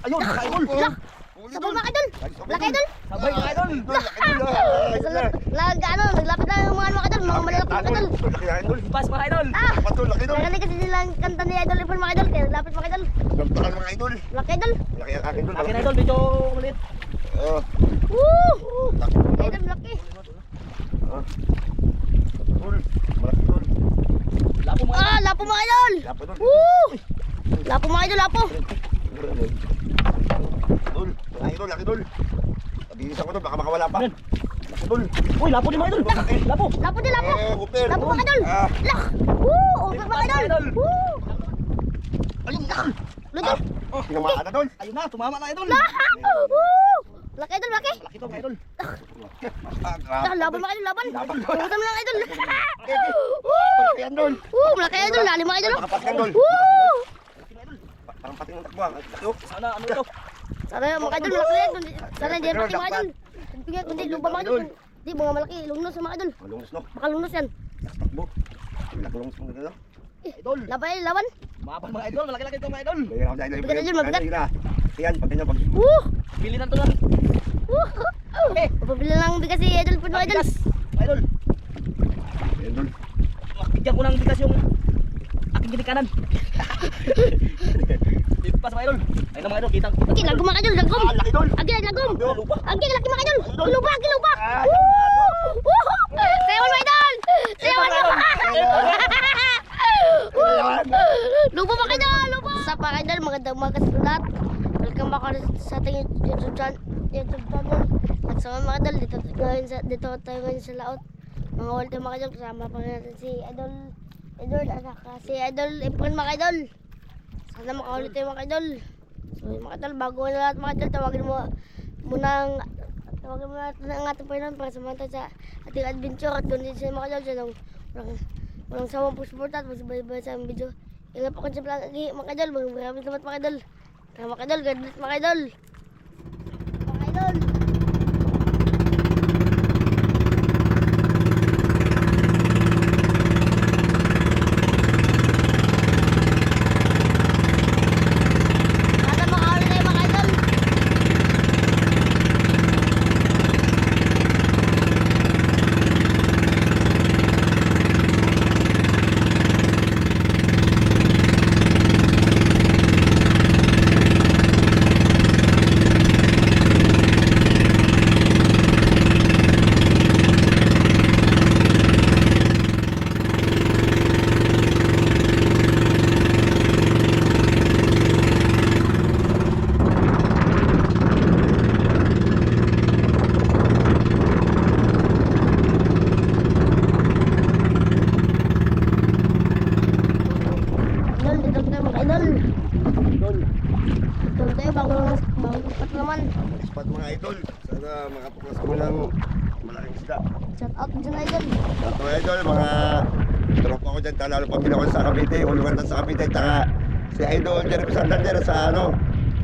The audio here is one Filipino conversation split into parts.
Ayun, idol. Sabay mga idol. Laki idol. Sabay mga idol. Naglapit na yung mga idol. Mga malalapit mga idol. Laki na idol. Pas mga idol. Laki idol. Narinig kasi nila ang kanta ni Idol Efren mga idol. Kaya naglapit mga idol. Nagtakan mga idol. Laki idol. Laki ang akin idol. Laki na idol, medyo ulit. Woo! Idol laki. Malaki idol. Lapo mga idol. Lapo mga idol. Lapo idol. Woo! Lapo mga idol, lapo. Idol, laki idol. Pabilisan ko to, baka makawala pa. Laki idol. Uy, lapo din mga idol. Lapo. Lapo din, lapo. Upir. Lapo mga idol. Lak. Woo! Upir mga idol. Woo! Ayun na. Ludo. Tinamaan na idol. Ayun na, tumama na idol. Woo! Laki idol, laki. Laki to mga idol. Laban mga idol, laban. Laban. Tungutan mo lang idol. Laki idol. Woo! Laki idol, lalim mga idol. Makapat ka idol. Woo! Parang pating ng takbo. Ayun. Sana ano ito? Sana yung mga idol malaki yan. Sana hindi malaki mga idol. Kundi lupa mga idol. Hindi mga malaki, lungnos yung mga idol. Malungos no. Makalungnos yan. Takbo. Laklong mo dito. Idol. Laban, laban. Mapan mga idol, malaki-laki ito mga idol. Mayroon dahil Mabigat na dyan, mabigat. Yan, pag ganyan pag Woo! Pili na ito lang. Woo! Pabili lang bigas si idol po mga idol. Bigas. Idol. idol. Bigyan ko ng bigas yung aking ginikanan. Pas mga idol. Ayun na mga idol, kitang. Agi, lagom mga idol, lagom. Laki idol. Agi, lagom. Lupa. Agi, laki mga idol. Lupa, agi, lupa. Woo! Woo! Sayawan mga idol. Sayawan mga lupa mga idol, lupa. Sa mga idol, magandang umaga sa lahat. Welcome back sa ating YouTube channel. Nagsama mga idol, dito tayo ngayon sa laot. Mga ultimo mga idol, kasama pa natin si Idol, at saka si Idol Efren mga idol. Sana makaulit tayo mga idol. So mga idol, bago na lahat mga idol, tawagin mo natin ang ating Panginoon para samahan tayo sa ating adventure at doon din sa mga idol. So walang sawang pusuporta at magsubaybay sa aming video. Ingat po kayo sa lagi mga idol. Maraming salamat mga idol. Kaya mga idol, God bless mga idol. Mga idol. Sana makaulit tayo mga idol. Dito tayo mga idol. Dito tayo bagong pat naman. Spot mga idol. Sana makapukas ko ng malaking isda. Shout out dyan idol. At mga idol, mga tropa ko dyan, lalo pa pinako sa Cavite, ulugan sa Cavite, taka si Idol Jeremy Santander sa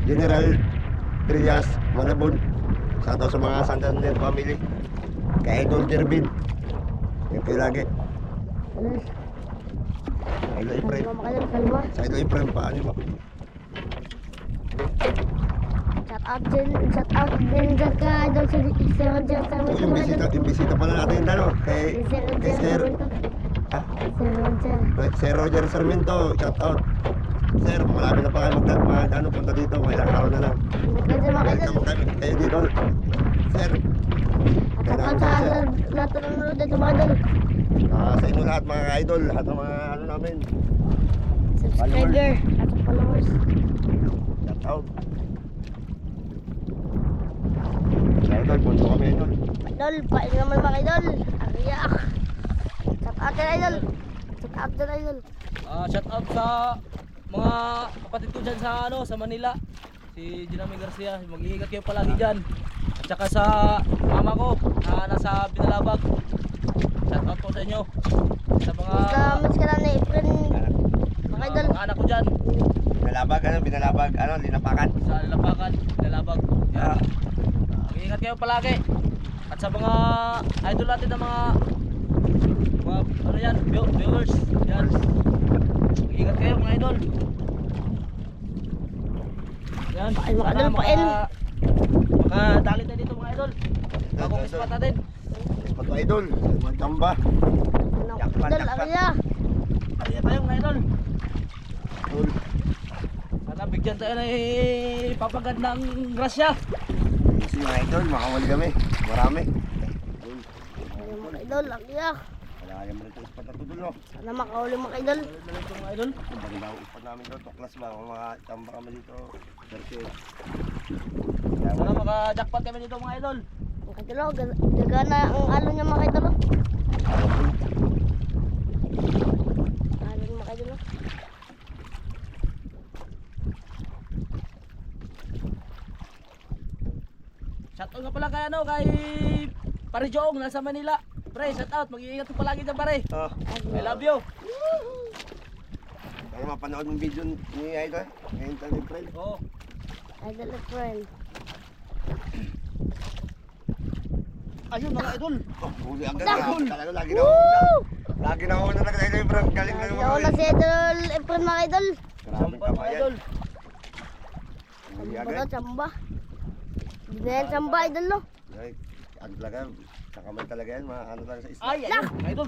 General Trias, Malabon. Sa mga Santander family. Kay Idol Jervin. Yan kayo lagi. Idol Efren. Mga idol, kalma. Sa Idol Efren, paano ba? Shout out din dyan ka idol si Roger Sarmiento. Yung bisita pala natin yung dano, kay Sir Roger Sarmiento, shout out. Sir, marami na pa kayo magdano punta dito, may ilang araw na lang. Welcome kayo dito. Sir, Shout out sa lahat ng nanonood dito mga idol. sa inyo lahat mga idol, lahat ng mga ano namin, Subscriber at followers. shout out. Idol, punto kami idol. Idol, pain naman mga idol. Ariyak. Shout out din idol. Shout out din idol. Shout out sa mga kapatid ko dyan sa Manila. Si Jinami Garcia, mag-iingat kayo palagi dyan. At saka sa mama ko na nasa Binalabag. Shout out po sa inyo. Sa mga Salamat ka na ni Efren. Mga idol. mga anak ko dyan. Binalabag, linapakan. Sa Lapakan, Binalabag. Yan. Mag-iingat kayo palagi. At sa mga idol natin na mga ano yan, viewers. Yan. Mag-iingat kayo mga idol. Yan. Ay, mga idol, pain. Makadali tayo dito mga idol. Bagong ispat natin. Ispat mga idol. Mga tamba. Mga idol, ang iya. Kaya tayo mga idol. Idol. Sana bigyan tayo na ipapagad ng grasya. Easy mga idol. Makawali kami. Marami. Idol. Ay, mga idol, ang iya. Wala kaya mo rin ito ispat na tudol, no? Sana makahuli mga idol. Dali ito mga idol. Ang bagong ispat namin doon. Tuklas ba? Mga tamba kami dito. Perse. Sana maka-jackpot kami dito mga idol. Mga idol, oh, gagana ang alo niya mga idol. Oh. Alo niya mga idol. Oh. Shoutout nga pala kay ano, kay Pare Jong nasa Manila. Pre, shoutout. Mag-iingat ka palagi dyan pare. Oh. I love you. Kaya mapanood ng video ni idol. Ngayon tayo ni friend. Oo. Idol at friend. Ayun mga idol. Oh, huli agad. Talaga lagi na una. Lagi na una na kayo ni Frank. Galing na Ayaw na si idol, Efren mga idol. Maraming Sampal mga kabayan. idol. Huli Wala, agad. tsamba. Hindi na yan tsamba idol, no? Ay, ano talaga, sakamay talaga yan, ano lang sa isla. Ay, ayun mga idol.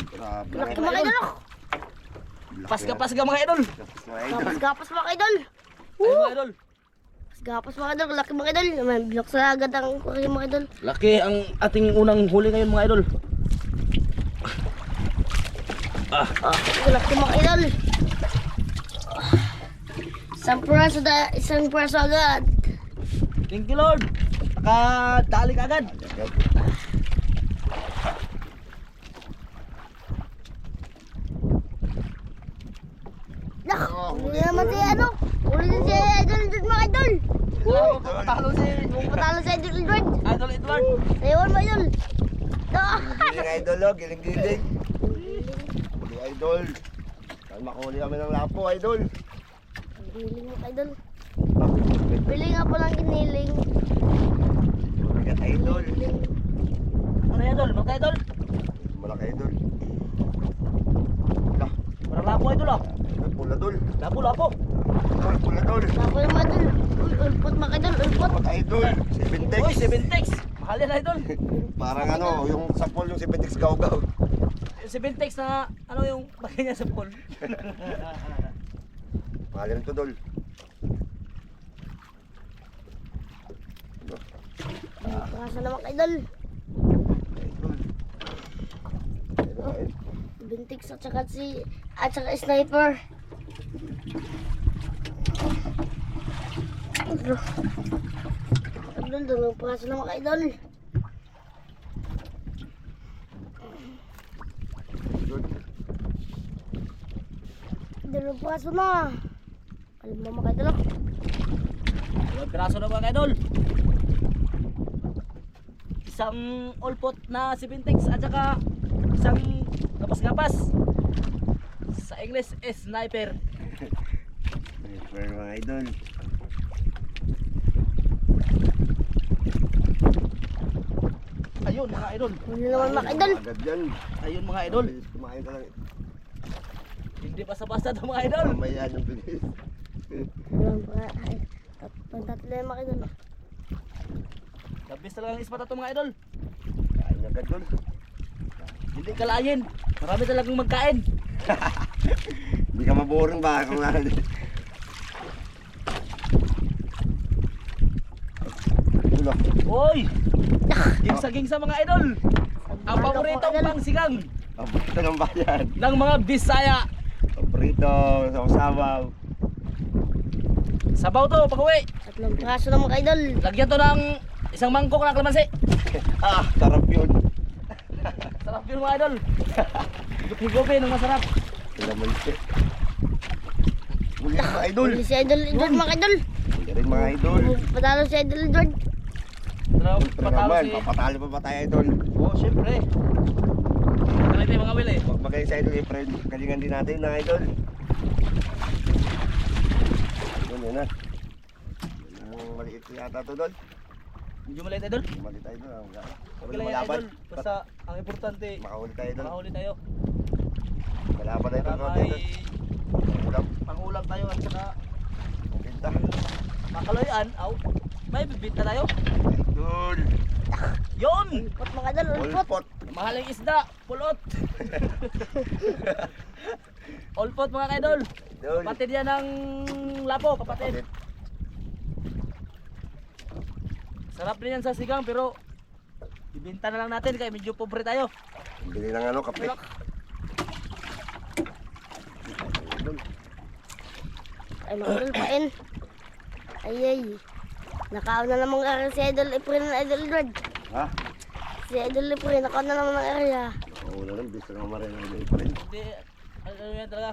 Grabe. Laki mga idol, oh. Paska-paska mga idol. Tapos mga idol. Gapas-gapas mga idol. Ayun mga idol. Gapas mga idol, laki mga idol. May bilok sa agad ang kuri mga idol. Laki ang ating unang huli ngayon mga idol. Laki mga idol. Isang praso agad. Thank you Lord. Nakadali ka agad. Nak, huli naman si ano. Huli din si idol dun mga idol. Patalo si Patalo si idol Edward. Idol Edward. Ewan mga idol. Giling idol, oh, giling-giling. Huli idol. Saan makahuli kami ng lapo, idol. Giling mga idol. Bili nga po lang giniling. Bigat idol. Ano idol? Mga idol. Malaki idol. Lah, Parang lapo idol ah. pula dol. Lapo. Pula dol. Ako yung mga idol. Ulpot mga idol, ulpot. Pat idol. Seventex. Uy, 7tex. Mahal yan idol. Parang ano, yung sapol yung seventex gaw-gaw. 7tex na ano yung bagay niya sa pool. Mahal rin to dol. Pangasa naman idol. Idol. Bintik at saka sniper. Idol, dalawang pangasa naman idol. Dalawang pangasa na. Alam mo mga idol. Dalawang piraso na mga idol. Isang olpot na 7tex at saka isang gapas-gapas. Sa English is sniper. Pero mga idol. Ayun mga idol. Huli naman mga idol. Agad yan. Ayun mga idol. Kumain ka lang. Hindi basta-basta ito mga idol. Mamaya yung bilis. Dalawang pantatlo yung mga idol. Labis talaga ang ispat ito mga idol. Kain agad dol. Hindi kalayin. Marami talagang magkain. Hindi ka maboring ba? Kung ano. Dulo. Oy! Gingsa-gingsa mga idol. Ang paboritong pangsigang Paborito ng bayan. ng mga Bisaya. Paborito, sabaw-sabaw. Sabaw to, pag-uwi. Tatlong piraso ng mga idol. Lagyan to ng isang mangkok ng kalamansi. Ah, sarap yun. Sarap yun mga idol. Gupi-gupi ng masarap. Laman siya. Huli mga idol. Huli si idol Edward mga idol. Huli rin mga idol. Patalo si idol Edward. Siyempre Patalo naman, si... papatalo pa ba tayo idol? Oh, syempre. Galing tayo mga wil eh. Huwag magaling sa idol, friend. Galingan din natin na idol. Yun na. Yun ang maliit yata to dol. Medyo maliit idol. Maliit tayo dol. Okay lang yan idol. Basta ang importante, Makahuli tayo dol. makahuli tayo. Kalaban tayo Para dol. may Ulam. pangulam tayo at saka Ang ganda. Huli-hulian. Aw. May bibita tayo. Idol. Yun! Ulpot mga idol, ulpot. Ulpot. Mahaling isda, pulot. Ulpot mga kaidol. Idol. Kapatid yan ng lapo, kapatid. Sarap din yan sa sigang pero ibenta na lang natin kaya medyo pobre tayo. Bili ng ano, kape. Ay mga idol, pain. Ay. Nakaon na naman ang si Idol Efren na Idol Edward. Ha? Si Idol Efren, nakaon na naman ang area. Oo na lang, bisa nga marin ang libre. Hindi, ano yan talaga.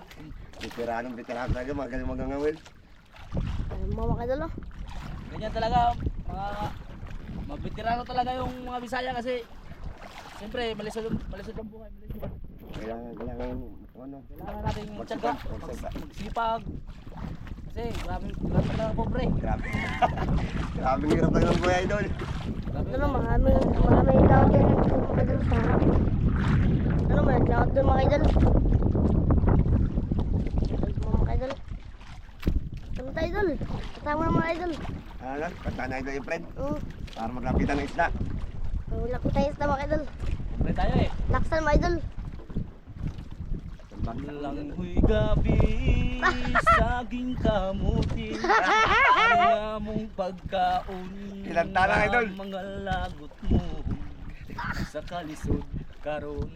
Veteran talaga, magaling magangawin. Ay mga idol, oh. Ganyan talaga, mga veterano talaga yung mga Bisaya kasi siyempre malisod ang buhay. Kailangan, ano, Kailangan natin Magsipag, tiyaga, magsipag. magsipag. Kasi grabe talaga pobre. grabe. Grabe ng hirap lang ng buhay, idol. Grabe Ano, marami laot din mga idol sa harap. Ano, may laot din mga idol. Mga idol. Ano tayo idol? Kasama ng mga idol. Ano, kanta na idol yung friend. Oo. Para maglapitan ng isda. Wala ko tayo sa mga idol. Pobre tayo eh. Laksan mga idol. Lang huy gabi, saging kamutin, ang among pagkaon, Ilang talang, idol? mga lagot mo, sa kalisod karon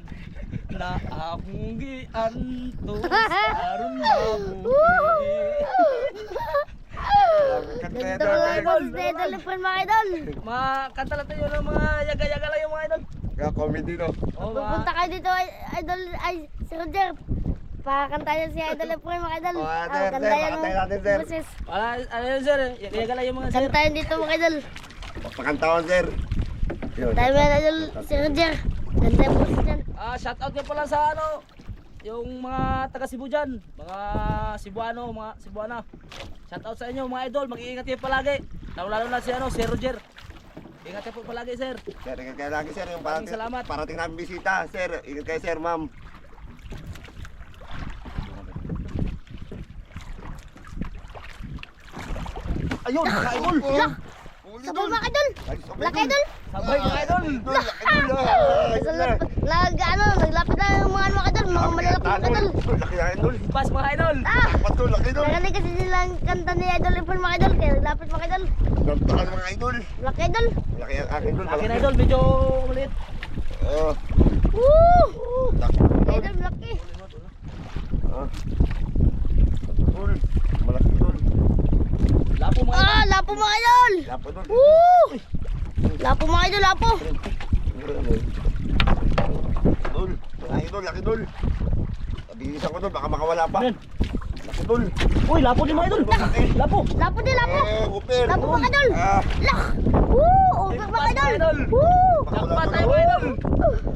na akong giantos, aron mabuhi. Kanta Ganda idol. mga idol. Si Idol Efren mga idol. Makanta lang tayo ng mga yaga-yaga lang yung mga idol. Kaya comedy, no? Oh, Pupunta kayo dito idol, ay si Roger. Pakantayan si Idol Efren mga idol. Oh, sir, Ganda sir, yan, pakantayan oh. natin, sir. Boses. ano yun sir, yaga-yaga lang yung mga sir. Kantayan dito mga idol. Pakantawan, sir. Yun. Tayo mga idol, si Roger. Ganda yung boses dyan. Shoutout nyo pala sa ano, yung mga taga Cebu dyan, mga Cebuano, mga Cebuana. Shoutout sa inyo mga idol, mag-iingat kayo palagi. Lalo na si ano, si Roger. Ingat kayo po palagi sir. Sir, ingat kayo lagi, sir. Yung Maraming salamat. parating namin bisita, sir. Ingat kayo, sir, ma'am. Ayun, mga idol. Sabay mga idol. Laki idol. Sabay mga idol. Naglapit na yung mga idol, mga malalaki mga idol. Laki na idol. Pas mga idol. Pato, laki idol. Narinig kasi nila ang kanta ni Idol Efren mga idol, kaya naglapit mga idol. Gantakan mga idol. Laki idol. Laki ang akin idol. Laki na idol, medyo maliit. Oh, Woo! laki idol. Idol laki. Ah. Idol. Malaki idol. Lapo mga idol. Lapo mga idol. Lapo idol. Woo! Lapo mga idol, lapo. Idol. Laki idol, laki idol. Pabilisan ko idol, baka makawala pa. Yan. Laki idol. Uy, lapo din mga idol. Lapo. Lapo din, lapo. Upir. Lapo mga idol. Ah. Lak! Woo! Ugat mga idol. Woo! Jakpat tayo mga idol.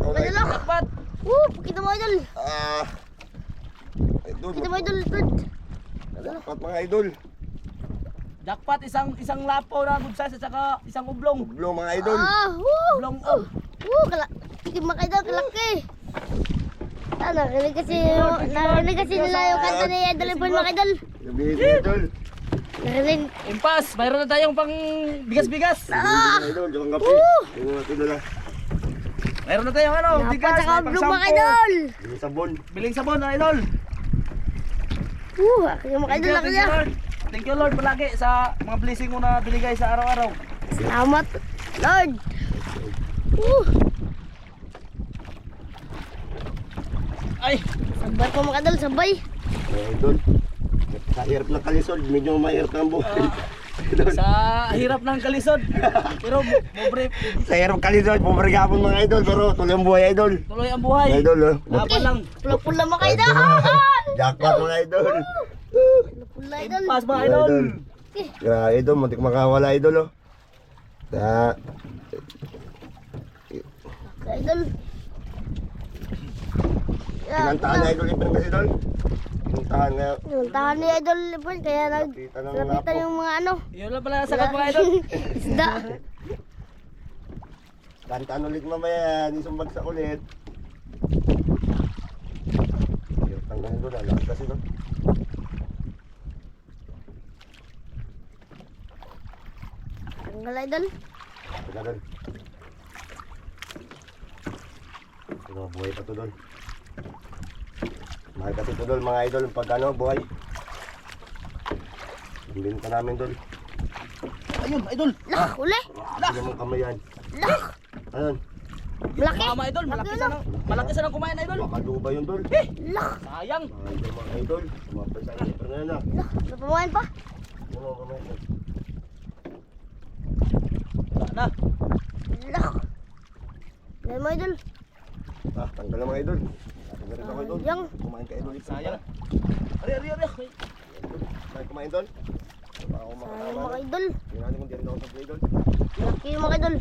Mga idol. Jakpat. Woo! Kita mo idol. Ah. Idol. Kita mo idol. Idol. Dapat mga idol. Jakpat isang lapo na good size at saka isang ublong. Ublo mga idol. Woo! Ublong oh. Woo! Hindi mga idol, kalaki. Narinig kasi nila yung kanta ni Idol Efren mga idol. Sabihin mga idol. Narinig. Impas, mayroon na tayong pang bigas-bigas. Mga idol, yung kape. Yung mga idol na. Mayroon na tayong ano, Dapat bigas, saka may blue mga pang-sampo. idol. Yung sabon. Biling sabon na idol. Woo! Aking mga idol, laki niya. Lord. Thank you Lord palagi sa mga blessing mo na binigay sa araw-araw. Salamat, Lord. Woo! Ay, Sabay po mga idol, sabay. Mga idol. Sa hirap ng kalisod, medyo mahirap ng buhay. Idol. sa hirap ng kalisod. Pero mobre, Sa hirap kalisod, pumarigapon mga idol. Pero tuloy ang buhay idol. tuloy ang buhay. Mga idol, oh. Laban lang. Pula-pula mga idol. Jackpot mga idol. Pula idol. Impas mga Mga idol. Grabe idol, muntik makawala idol oh. Sa Idol. pinantahan na idol ibang kasi idol. Pinantahan nga. Tahan ni Idol Efren kaya Nakita ng naglapitan lapo. yung mga ano. Yun lang pala sagot mga idol. Isda. Kantaan ulit mamaya, isumbag sa ulit. Tanggalin doon, alam kasi doon. Tanggal idol. Teka doon. Ito, buhay pa to doon. Mahal kasi ito doon mga idol, pag ano, buhay. Binta namin doon. Ayun, idol. Lah, uli. Hindi naman kamay yan. Lah, Ayun, malaki. Mga idol, malaki sana kumain idol. makaluba yun doon. Lah, Sayang. Ayun mga idol, sumapay sa akin. Pero ngayon na. lah. Napamayan pa. Oo, kamay yan. Wala na. Lah. Ngayon mo idol. Ah, tanggal na mga idol. Tanggal rin ako idol. Sayang. Kumain ka idol. Sayang. Ari. Kumain doon. Baka ako Sayang makakama mga na. idol. Hindi natin kung di rin ako sa idol. Laki yung mga idol.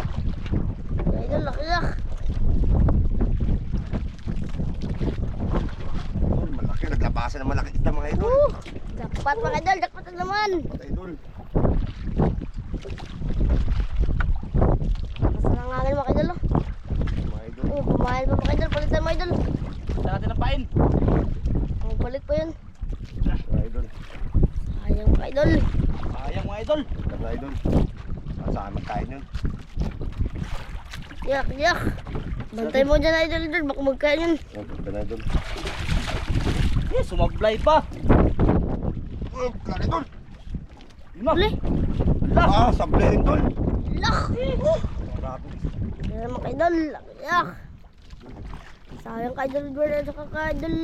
Idol, laki lah. Idol, malaki. Naglabasan ng malaki isda mga idol. Dapat mga idol, dapat na naman. Mga idol. Masarangangin mga idol. Oh. Mga idol. Kumain pa mga idol, palitan mga idol. Sa natin ang pain. Oh, balik pa yun. Mga idol. Sayang mga idol. Sayang mga idol. Mga idol. Saan magkain yun? Yak, yak. Bantay mo dyan idol, idol. Baka magkain yun. Mga idol. Sumablay pa. Mga idol. Yun na. Uli. Ah, sablay rin idol. Lah. Grabe. Yan mga idol. Yak. Sayang ka idol, idol. At saka ka idol.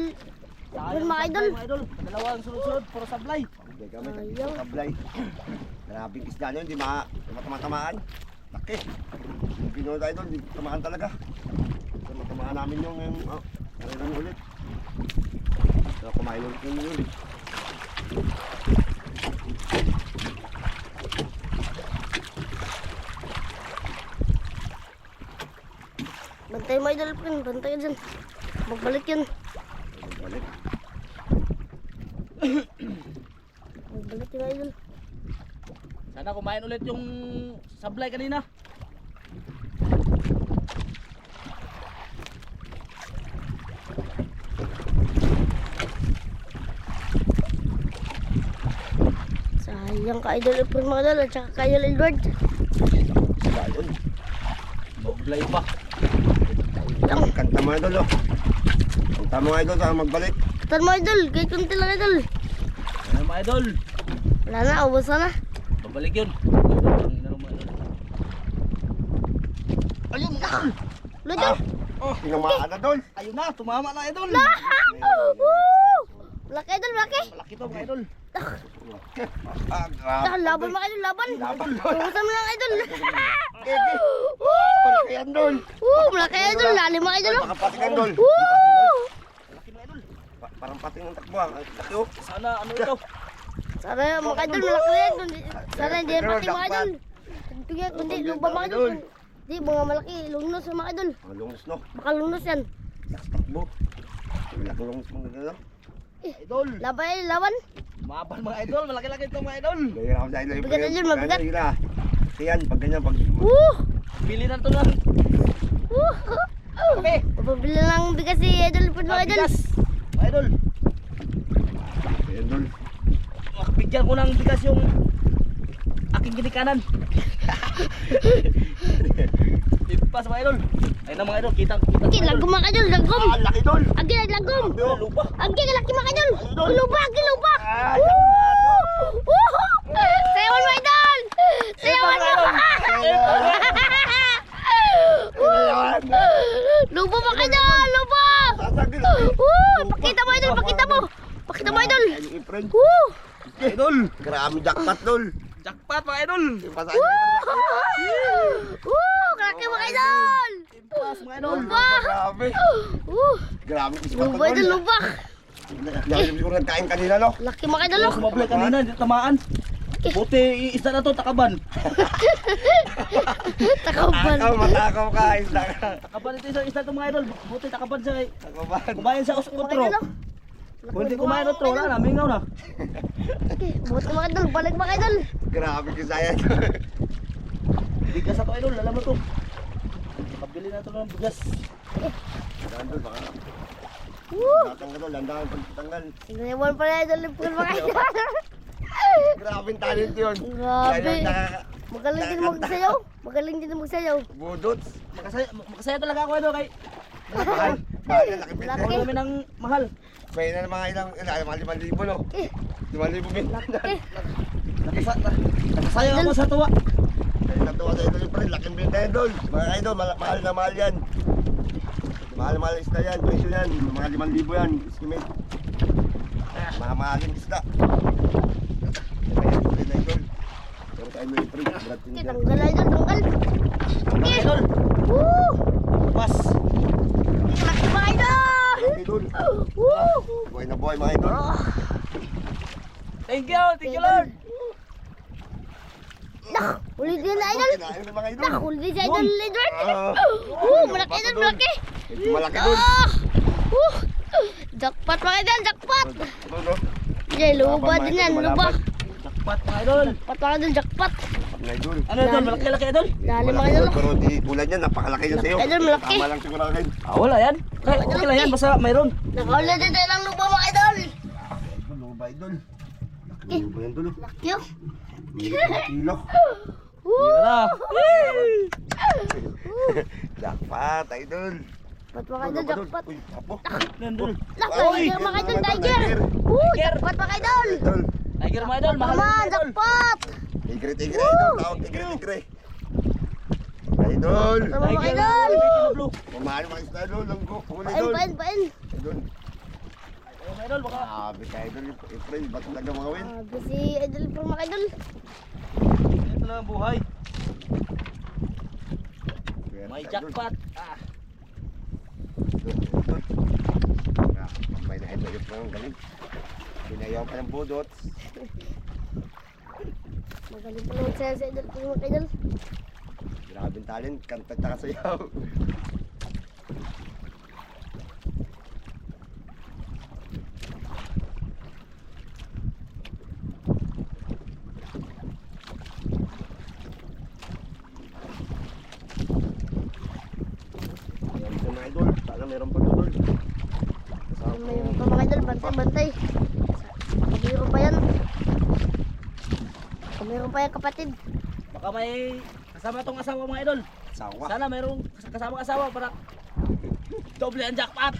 Sayang mga idol. Mga idol. Dalawang sunod-sunod. Puro sablay. Hindi kami. Ayaw. Sablay. Grabing isda nyo. Hindi matamataan. Laki. Yung Pinoy tayo doon. Hindi tamaan talaga. So, matamaan namin yung karera nyo ulit. So, kumain ulit yung ulit. Bantay mo idol, pin. Bantay ka dyan. Magbalik yun. Balik. Magbalik yun idol. Sana kumain ulit yung sablay kanina. Sayang ka idol, pin mga idol. At saka ka idol, Edward. Ayun. Sablay pa. Sayang. Kanta mo idol oh. Kanta mo idol saka magbalik. Katan mo idol. Kahit kunti lang idol. Ano mga idol? Wala na, ubos na. Babalik yun. Ano mga idol? Ayun mga idol. Ulo idol. Tinamaan na doon. Ayun na, tumama na idol. Laki idol, laki. Malaki to mga idol. Ah, grabe. Laban mga idol, laban. Laban. Ubusan mo lang idol. Malaki yan doon. Malaki idol. Lalim mga idol. Makapatikan doon. Malaki mga idol. Parang pating ng takbo. Laki oh. Sana ano ito? Sana mga idol, malaki yan. Sana hindi yan pati mga idol. Kundi lubang mga idol. Di, mga malaki. Lungnos yung mga idol. Mga lungos no. Baka lungnos yan. Takbo. Laki lungos mga gano'n. Idol. Laban idol, laban. Maban mga idol. Malaki-laki ito mga idol. Gaya ako sa ilo. Mabigat na yun, mabigat. Yan, pag ganyan, pag... Pili na ito lang. Okay. Pabili lang bigas si idol po mga idol. Bigas. Mga idol. Ayan doon. Bigyan ko ng bigas yung aking ginikanan. Ipas mga idol. Ayun na mga idol. Kita. Agi, lagom mga idol, lagom. Ah, laki doon. Agi, lagom. Lupa. Agi, laki mga idol. Lubak, lubak. Ah, Sayawan mga idol. Sayawan mo. Lupa mga idol, lupa. sasagil. Pakita mo idol, pakita mo. Pakita mo idol. Yung friend. Idol. Grabe jackpot doon. Jackpot mga idol. Ipasahin. Kalaki mga idol. Ipas mga idol. Grabe. Grabe ispat Lupa idol, lupa. Yan yung siguro nagkain kanina no. Laki mga idol. Ano sumablay kanina. Hindi tamaan. Buti isda na to. Takaban. Takaban. Matakaw ka, isda ka. Takaban ito isda ito mga idol. Buti takaban siya. Takaban. Kumain sa Mga utro. idol. Buti kumain utro. Wala na. Mingaw na. Buti mga idol, balik mga idol. Grabe kisaya. Bigas ako idol. Alam mo to. Nakabili na ito ng bigas. Doon baka. Tatanggal doon, landahan pagtatanggal. Sinayawon pa na idol yung mga idol. Grabing talent yun. Grabe. Kaya Magaling din magsayaw. Magaling din magsayaw. budots. Makasaya talaga ako idol kay Mahal. Mahal na laki Laki. pinte. Mahal namin ng mahal. May na mga ilang, mga 5,000 no? 5,000 min. Laki. Nakasaya ako sa tuwa. Ay, natuwa sa idol yung pre, laking binta yan doon. Mga idol, mahal na mahal yan. Mahal isda yan, presyo yan. Mga 5,000 yan, estimate. Mahamahalin isda. Kaya na idol. Pero tayo mo yung pre, brad Okay, tinder. tanggal idol, tanggal. Mga idol. Woo! Pas. Laki mga idol. Idol, Woo! buhay na buhay mga idol. Thank you Lord. Nak, huli din na idol. Kinain ng mga idol. Nak, huli din si idol Edward. Ah, Malaki idol, malaki. Malaki doon. Ah! Jackpot mga idol, jackpot. Doon, no? Yan, luba din yan, luba. Jackpot mga idol. Jackpot mga idol, jackpot. Mga idol. Ano idol? Malaki idol. Lalim mga Malaki idol. doon, pero di tulad yan, napakalaki yan sa'yo. Idol, malaki. Tama lang siguro akin. Wala yan. Okay lang yan basta mayroon. Nakahuli din tayo ng luba mga idol. Idol, luba idol. Laki luba yan doon. Laki oh. Kilo. Tira na. Jackpot, idol. Jackpot mga idol, jackpot. Uy, apo. Nandun. Nak, Ay, tiger mga idol, tiger. tiger. Jackpot mga idol. Idol. Tiger mga idol. Mahal Tama, na idol. jackpot. Tigre, idol. Tawag tigre. Idol. Tama mga Tiger. idol. Blue. Mamahal mga isda idol. Langgo. Huli Pain, idol. pain, pain. Idol. Mga idol baka. Sabi ka idol. April, ba't talaga mga win? Grabe si idol po mga idol. Ito lang ang buhay. Pwera May ka, idol. jackpot. Ah. Idol. May na idol yung pang galing. Pinayaw ka ng budots. Magaling pala magsayaw si idol po mga idol. Grabing talent. Kanta tsaka sayaw. Ayan po mga idol. Sana meron pa idol. Mayroon pa mga idol, bantay, bantay. Mayroon pa yan. Mayroon pa yan kapatid. Baka may kasama tong asawa mga idol. Sawa. Sana mayroong kasama asawa para doble ang jackpot.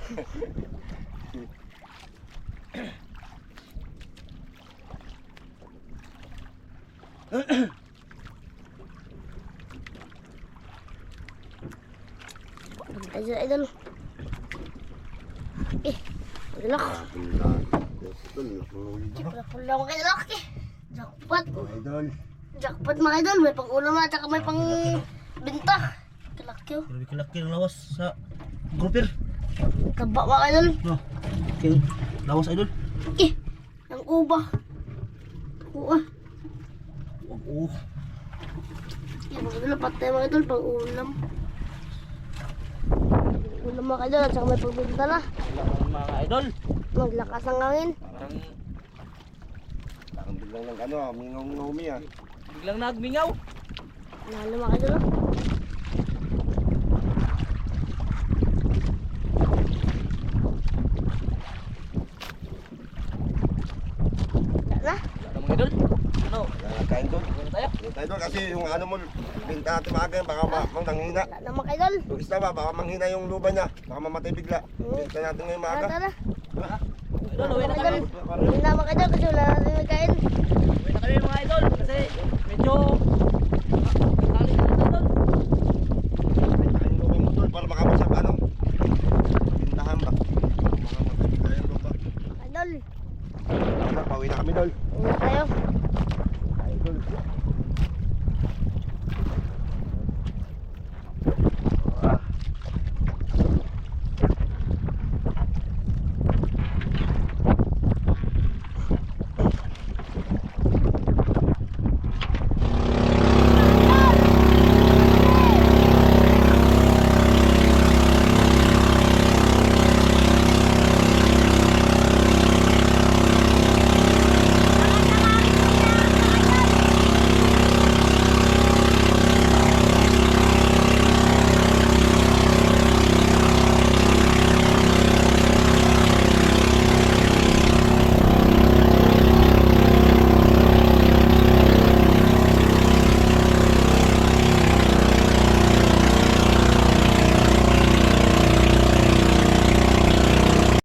Bantay sila idol. Idol ako. Pula mga idol ako. Jackpot. Idol. Jackpot mga idol. May pang ulam na at saka may pang binta. Kalaki oh. Grabe kalaki ng lawas sa grouper. Kaba mga idol. No. Lawas idol. Ang uba. Uwa. Oh. Yan mga idol. Patay mga idol. Pang ulam. Ulam mga idol. At saka may pang binta na. Mga idol. Maglakas ang hangin. Parang Parang biglang ng ano, mingong-ngumi ah. biglang nagmingaw. Lalo mga idol. Wala na. Wala mga idol. Ano? Kain doon. Ano tayo? Tayo doon kasi yung ano mo, binta natin maaga yan, baka manghina. Wala na mga idol. Yung isda ba, baka manghina yung luba niya, baka mamatay bigla. Binta natin ngayon Tara, maaga. tara. Idol, uwi na kami. Hindi na mga idol kasi wala natin magkain. Uwi na kami mga idol kasi medyo galing na idol. Kain luba mo doon para makamasap ano. Bintahan ba? Baka mamatay bigla yung luba. Idol. Pauwi na kami doon. Uwi na tayo. Idol.